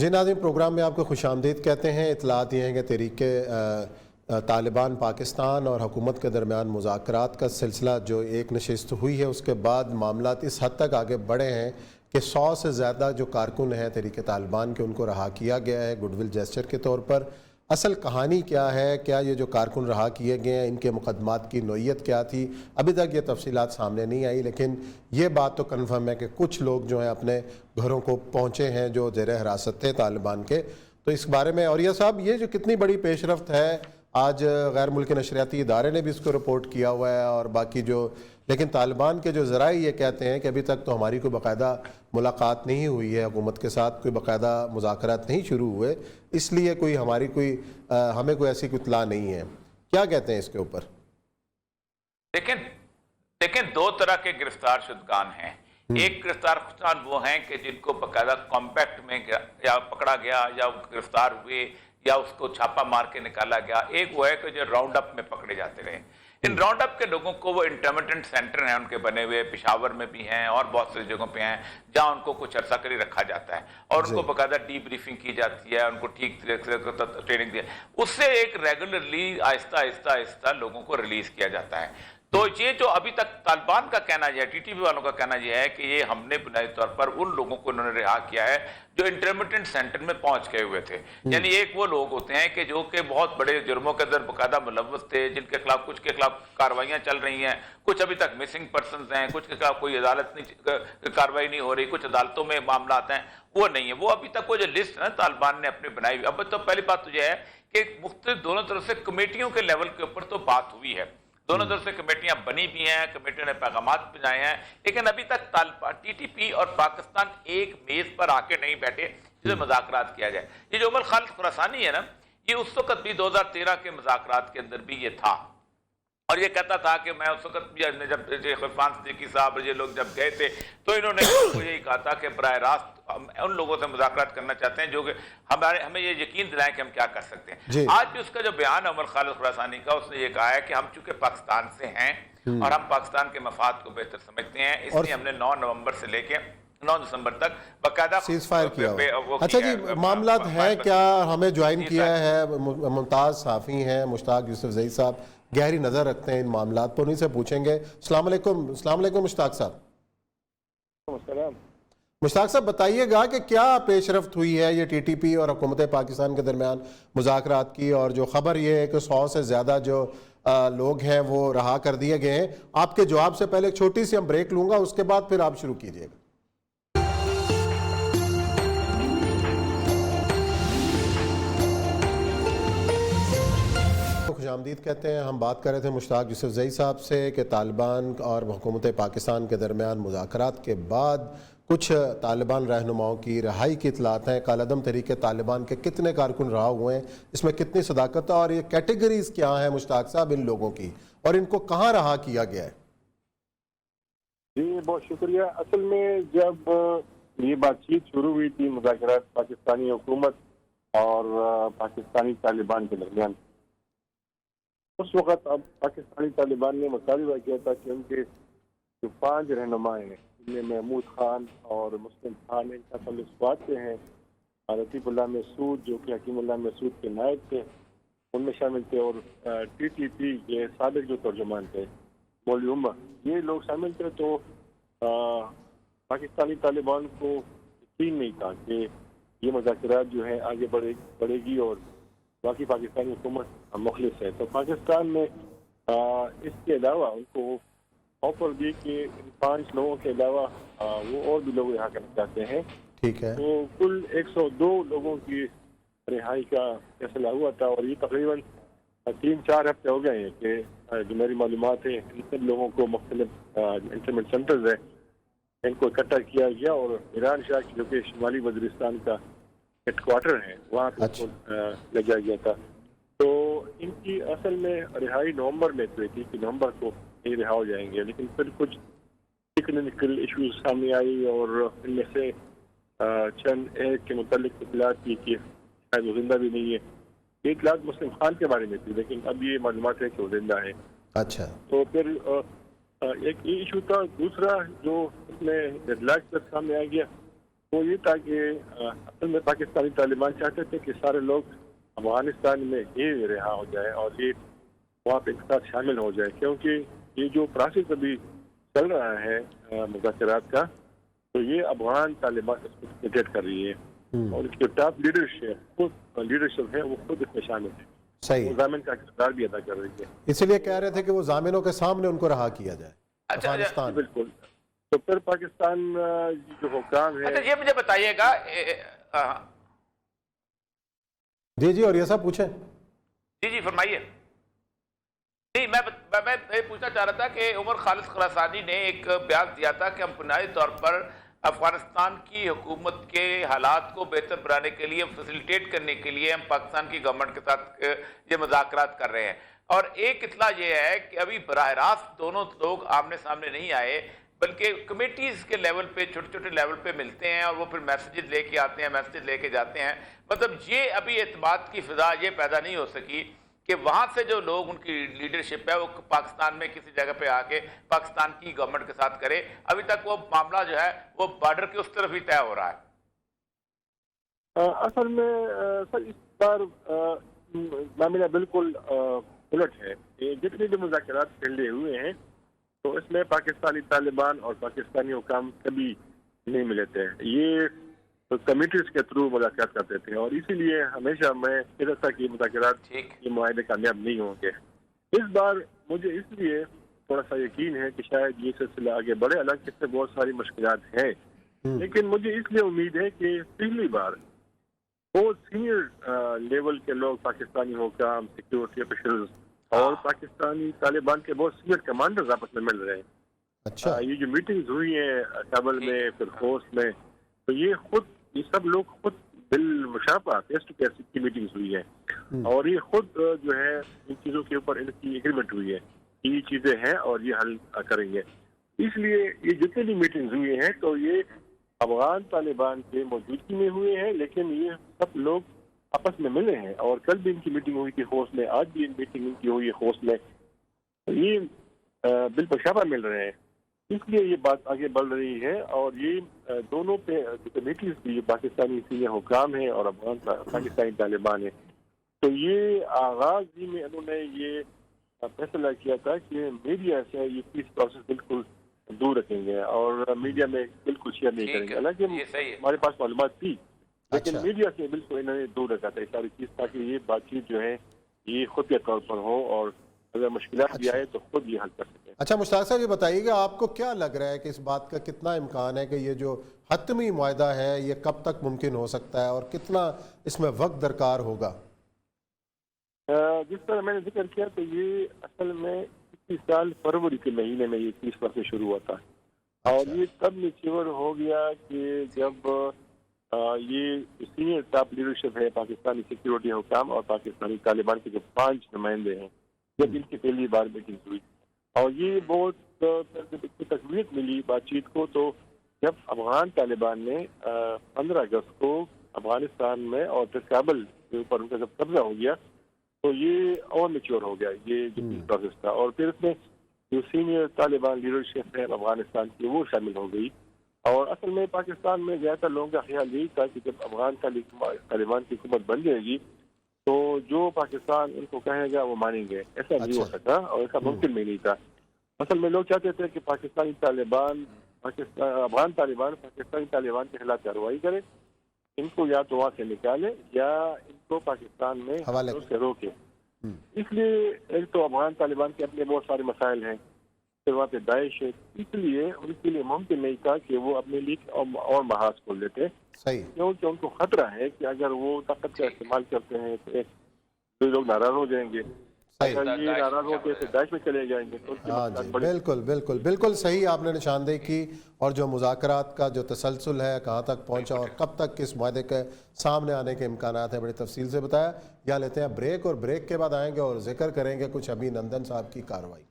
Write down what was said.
जी नाज़रीन, प्रोग्राम में आपको खुशामदीद कहते हैं। इत्तलात ये हैं कि तहरीक तालिबान पाकिस्तान और हुकूमत के दरमियान मुज़ाकरात का सिलसिला जो एक नशिस्त हुई है उसके बाद मामलात इस हद तक आगे बढ़े हैं कि 100 से ज़्यादा जो कारकुन हैं तहरीक तालिबान के उनको रहा किया गया है गुडविल जेस्चर के तौर पर। असल कहानी क्या है, क्या ये जो कारकुन रहा किए गए हैं इनके मुकदमात की नोयत क्या थी, अभी तक ये तफसीलात सामने नहीं आई, लेकिन ये बात तो कन्फर्म है कि कुछ लोग जो हैं अपने घरों को पहुँचे हैं जो ज़ेर हिरासत थे तालिबान के। तो इस बारे में और ये साहब ये जो कितनी बड़ी पेशरफ्त है, आज गैर मुल्की नशरियाती इदारे ने भी इसको रिपोर्ट किया हुआ है और बाकी जो, लेकिन तालिबान के जो ज़राए ये कहते हैं कि अभी तक तो हमारी कोई बाकायदा मुलाकात नहीं हुई है हुकूमत के साथ, कोई बाकायदा मुज़ाकरात नहीं शुरू हुए, इसलिए कोई हमारी हमें कोई ऐसी कोई इत्तला नहीं है। क्या कहते हैं इसके ऊपर? लेकिन दो तरह के गिरफ्तार शुदगान हैं। एक गिरफ्तार शुदगान वो हैं कि जिनको बाकायदा कॉम्पैक्ट में या पकड़ा गया या गिरफ्तार हुए या उसको छापा मार के निकाला गया। एक वो है कि जो राउंड अप में पकड़े जाते रहे। इन राउंड अप के लोगों को वो इंटरमिटेंट सेंटर हैं उनके बने हुए, पेशावर में भी हैं और बहुत सारी जगहों पे हैं जहां उनको कुछ अरसा के लिए रखा जाता है और उनको बाकायदा डी ब्रीफिंग की जाती है, उनको ठीक ट्रेनिंग दी। उससे एक रेगुलरली आहिस्ता आहिस्ता आहिस्ता लोगों को रिलीज किया जाता है। तो ये जो अभी तक तालिबान का कहना यह है, टीटीपी वालों का कहना यह है कि ये हमने बुनियादी तौर पर उन लोगों को इन्होंने रिहा किया है जो इंटरमिटेंट सेंटर में पहुंच गए हुए थे। यानी एक वो लोग होते हैं कि जो कि बहुत बड़े जुर्मों के अंदर बाकायदा मुलव्वस थे, जिनके खिलाफ कुछ के खिलाफ कार्रवाइयां चल रही हैं, कुछ अभी तक मिसिंग पर्सन हैं, कुछ के खिलाफ कोई अदालत नहीं कार्रवाई नहीं हो रही, कुछ अदालतों में मामला आते हैं, वो नहीं है। वो अभी तक वो जो लिस्ट है तालिबान ने अपनी बनाई हुई। अब तो पहली बात तो यह है कि मुख्तलिफ दोनों तरफ से कमेटियों के लेवल के ऊपर तो बात हुई है, दोनों तरफ से कमेटियां बनी भी हैं, कमेटियों ने पैगामात भिजवाए हैं, लेकिन अभी तक टीटीपी और पाकिस्तान एक मेज पर आके नहीं बैठे जिससे मुज़ाकरात किया जाए। ये जो उमर खालिद खुरासानी है ना, ये उस वक्त भी 2013 के मुज़ाकरात के अंदर भी ये था और ये कहता था कि मैं उस वक्त भी जब इरफान सिद्दीकी साहब ये लोग जब गए थे तो इन्होंने यही कहा था कि बराह रास्त उन लोगों से मुज़ाकरात करना चाहते हैं जो कि हमें ये यकीन दिलाएं कि हम क्या कर सकते हैं। आज भी उसका जो बयान है उमर खालिद खुरासानी का, उसने ये कहा है कि हम चूंकि पाकिस्तान से हैं और हम पाकिस्तान के मफाद को बेहतर समझते हैं, इसलिए हमने 9 नवंबर से लेके 9 दिसंबर तक बाकायदा सीज फायर किया। अच्छा जी, मामला है क्या? हमें ज्वाइन किया है मुमताज साफ़ी हैं, मुश्ताक यूसुफजई साहब गहरी नज़र रखते हैं इन मामलात पर, उन्हीं से पूछेंगे। अस्सलाम वालेकुम मुश्ताक साहब। मुश्ताक साहब बताइएगा कि क्या पेशरफ्त हुई है ये टीटीपी और हुकूमत पाकिस्तान के दरमियान मुज़ाकरात की, और जो खबर ये है कि 100 से ज़्यादा जो लोग हैं वो रहा कर दिए गए हैं। आपके जवाब से पहले एक छोटी सी हम ब्रेक लूँगा, उसके बाद फिर आप शुरू कीजिएगा। खुशामदीद कहते हैं। हम बात कर रहे थे मुश्ताक यूसुफजई साहब से कि तालिबान और हुकूमत पाकिस्तान के दरमियान मुज़ाकरात के बाद कुछ तालिबान रहनुमाओं की रहाई की इतलात हैं। कालअदम तहरीक तालिबान के कितने कारकुन रहा हुए हैं, इसमें कितनी सदाकत है और ये कैटेगरीज क्या हैं मुश्ताक साहब इन लोगों की, और इनको कहाँ रहा किया गया है? जी बहुत शुक्रिया। असल में जब ये बातचीत शुरू हुई थी मुज़ाकरात पाकिस्तानी हुकूमत और पाकिस्तानी तालिबान के दरमियान, उस वक्त अब पाकिस्तानी तालिबान ने मुतालबा किया था कि उनके जो 5 रहनुमा हैं, इनमें महमूद खान और मुस्लिम खान इनका तल्लुक़ से हैं, रतीबुल्लाह महसूद जो कि हकीमुल्लाह महसूद के नायब थे उनमें शामिल थे, और टीटीपी के साबिक जो तर्जुमान थे मौलवी उमर, ये लोग शामिल थे। तो पाकिस्तानी तालिबान को यकीन नहीं था कि ये मुज़ाकरात जो है आगे बढ़ेगी और बाकी पाकिस्तानी हुकूमत मुखलिस है। तो पाकिस्तान ने इसके अलावा उनको ऑफर दी कि इन 5 लोगों के अलावा वो और भी लोग रिहा करना चाहते हैं। ठीक है। तो कुल 102 लोगों की रिहाई का फैसला हुआ था और ये तकरीबन 3-4 हफ्ते हो गए हैं कि जो मेरी मालूमात है इन सब लोगों को मुख्तलिफ इंटरमेंट सेंटर्स है इनको इकट्ठा किया गया और ईरान शाह की जो कि शुमाली वज़ीरिस्तान का हेडक्वार्टर है वहाँ पे ले जाया गया था। तो इनकी असल में रिहाई नवंबर में हुई थी कि नवंबर को ये रिहा हो जाएंगे, लेकिन फिर कुछ टेक्निकल इश्यूज सामने आई और इनमें से चंद एक के मुतालिक इतलात थी कि शायद वो जिंदा भी नहीं है। एक इतलात मुस्लिम खान के बारे में थी, लेकिन अब ये मालूमात है कि वो जिंदा है। अच्छा। तो फिर एक ये इशू था। दूसरा जो इसमें डेडलॉक सामने आ गया وہ یہ تھا کہ اصل میں پاکستانی طالبان چاہتے تھے کہ سارے لوگ افغانستان میں ہی رہا ہو جائے اور یہ وہاں پہ ایک ساتھ شامل ہو جائے، کیونکہ یہ جو پروسیس ابھی چل رہا ہے مذاکرات کا، تو یہ افغان طالبان اس کو فیسیلیٹیٹ کر رہی ہے اور اس کے ٹاپ لیڈرشپ ہے وہ خود اس میں شامل ہے، صحیح، وہ ضامن کا کردار بھی ادا کر رہی ہے۔ اسی لیے کہہ رہے تھے کہ وہ ضامنوں کے سامنے ان کو رہا کیا جائے اچھا افغانستان۔ بالکل، تو پھر پاکستان جو حکام ہے، اچھا یہ مجھے بتائیے گا جی اور یہ سب پوچھیں۔ جی فرمائیے۔ نہیں میں پوچھنا چاہ رہا تھا کہ عمر خالد خراسانی نے ایک بیان دیا تھا کہ ہم بنیادی طور پر افغانستان کی حکومت کے حالات کو بہتر بنانے کے لیے، فیسیلیٹیٹ کرنے کے لیے ہم پاکستان کی گورنمنٹ کے ساتھ یہ مذاکرات کر رہے ہیں، اور ایک اطلاع یہ ہے کہ ابھی براہ راست دونوں لوگ آمنے سامنے نہیں آئے، بلکہ کمیٹیز کے لیول پہ، چھوٹے چھوٹے لیول پہ ملتے ہیں اور وہ پھر میسیجز لے کے آتے ہیں، میسیجز لے کے جاتے ہیں۔ مطلب یہ ابھی اعتماد کی فضا یہ پیدا نہیں ہو سکی کہ وہاں سے جو لوگ، ان کی لیڈرشپ ہے، وہ پاکستان میں کسی جگہ پہ آ کے پاکستان کی گورنمنٹ کے ساتھ کرے۔ ابھی تک وہ معاملہ جو ہے وہ بارڈر کے اس طرف ہی طے ہو رہا ہے۔ اصل میں سر اس بار معاملہ بالکل الٹ ہے۔ جتنے بھی مذاکرات پھیلے ہوئے ہیں تو اس میں پاکستانی طالبان اور پاکستانی حکام کبھی نہیں ملے تھے، یہ کمیٹیز کے تھرو ملاقات کرتے تھے، اور اسی لیے ہمیشہ میں کہتا تھا کہ مذاکرات یہ معاہدے کامیاب نہیں ہوں گے۔ اس بار مجھے اس لیے تھوڑا سا یقین ہے کہ شاید یہ سلسلہ آگے بڑھے، حالانکہ اس سے بہت ساری مشکلات ہیں، لیکن مجھے اس لیے امید ہے کہ پہلی بار بہت سینئر لیول کے لوگ، پاکستانی حکام، سیکیورٹی آفیشلز اور پاکستانی طالبان کے بہت سینئر کمانڈرز آپس میں مل رہے ہیں۔ اچھا، یہ جو میٹنگز ہوئی ہیں کابل میں، پھر خوست میں، تو یہ سب لوگ خود بالمشافہ فیس ٹو فیس کی میٹنگز ہوئی ہیں، اور یہ خود جو ہے ان چیزوں کے اوپر ان کی ایگریمنٹ ہوئی ہے کہ یہ چیزیں ہیں اور یہ حل کریں گے۔ اس لیے یہ جتنے بھی میٹنگز ہوئے ہیں تو یہ افغان طالبان کے موجودگی میں ہوئے ہیں، لیکن یہ سب لوگ آپس میں ملے ہیں، اور کل بھی ان کی میٹنگ ہوئی تھی خوست میں، آج بھی میٹنگ ان کی ہوئی ہے خوست میں، یہ بالمشافہ مل رہے ہیں۔ اس لیے یہ بات آگے بڑھ رہی ہے، اور یہ دونوں پہ کمیٹیز بھی پاکستانی سینئر حکام ہیں اور افغان پاکستانی طالبان ہیں، تو یہ آغاز ہی میں انہوں نے یہ فیصلہ کیا تھا کہ میڈیا سے یہ پیس پروسیس بالکل دور رکھیں گے اور میڈیا میں بالکل شیئر نہیں کریں گے، حالانکہ ہمارے پاس معلومات تھی، لیکن میڈیا سے بالکل انہوں نے دور رکھا تھا یہ ساری چیز، تاکہ یہ بات چیت جو ہے یہ خود کے طور پر ہو، اور اگر مشکلات بھی آئے تو خود یہ حل کر سکیں۔ اچھا مشتاق صاحب، یہ بتائیے گا آپ کو کیا لگ رہا ہے کہ اس بات کا کتنا امکان ہے کہ یہ جو حتمی معاہدہ ہے یہ کب تک ممکن ہو سکتا ہے، اور کتنا اس میں وقت درکار ہوگا؟ جس طرح میں نے ذکر کیا تو یہ اصل میں اسی سال فروری کے مہینے میں یہ 30 پر سے شروع ہوا تھا، اور یہ تب میچور ہو گیا کہ جب یہ سینئر ٹاپ لیڈرشپ ہے پاکستانی سیکیورٹی حکام اور پاکستانی طالبان کے جو 5 نمائندے ہیں، جب ان کی پہلی بار میٹنگ ہوئی، اور یہ بہت تقویت ملی بات چیت کو، تو جب افغان طالبان نے 15 اگست کو افغانستان میں اور پھر کابل کے اوپر ان کا جب قبضہ ہو گیا تو یہ اور میچور ہو گیا یہ جو پروسیس تھا، اور پھر اس میں جو سینئر طالبان لیڈرشپ ہے افغانستان کی وہ شامل ہو گئی، اور اصل میں پاکستان میں زیادہ تر لوگوں کا خیال یہی تھا کہ جب افغان طالبان کی حکومت بن جائے گی تو جو پاکستان ان کو کہے گا وہ مانیں گے، ایسا نہیں ہو سکا اور ایسا ممکن بھی نہیں تھا۔ اصل میں لوگ چاہتے تھے کہ افغان طالبان پاکستانی طالبان کے خلاف کارروائی کرے، ان کو یا تو وہاں سے نکالے یا ان کو پاکستان میں سے روکے۔ اس لیے ایک تو افغان طالبان کے اپنے بہت سارے مسائل ہیں، پھر وہاں پہ داعش ہے، اس لیے ان کے لیے ممکن نہیں تھا کہ وہ اپنے لیے اور محاذ کھول دیتے، کیونکہ ان کو خطرہ ہے کہ اگر وہ طاقت کا استعمال کرتے ہیں تو لوگ ناراض ہو جائیں گے، اگر یہ ناراض ہوتے تو داعش میں چلے جائیں گے۔ بالکل صحیح آپ نے نشاندہی کی، اور جو مذاکرات کا جو تسلسل ہے کہاں تک پہنچا اور کب تک کس معاہدے کے سامنے آنے کے امکانات ہیں بڑی تفصیل سے بتایا۔ یا لیتے ہیں بریک، اور بریک کے بعد آئیں گے اور ذکر کریں گے کچھ ابھی نندن صاحب کی کارروائی۔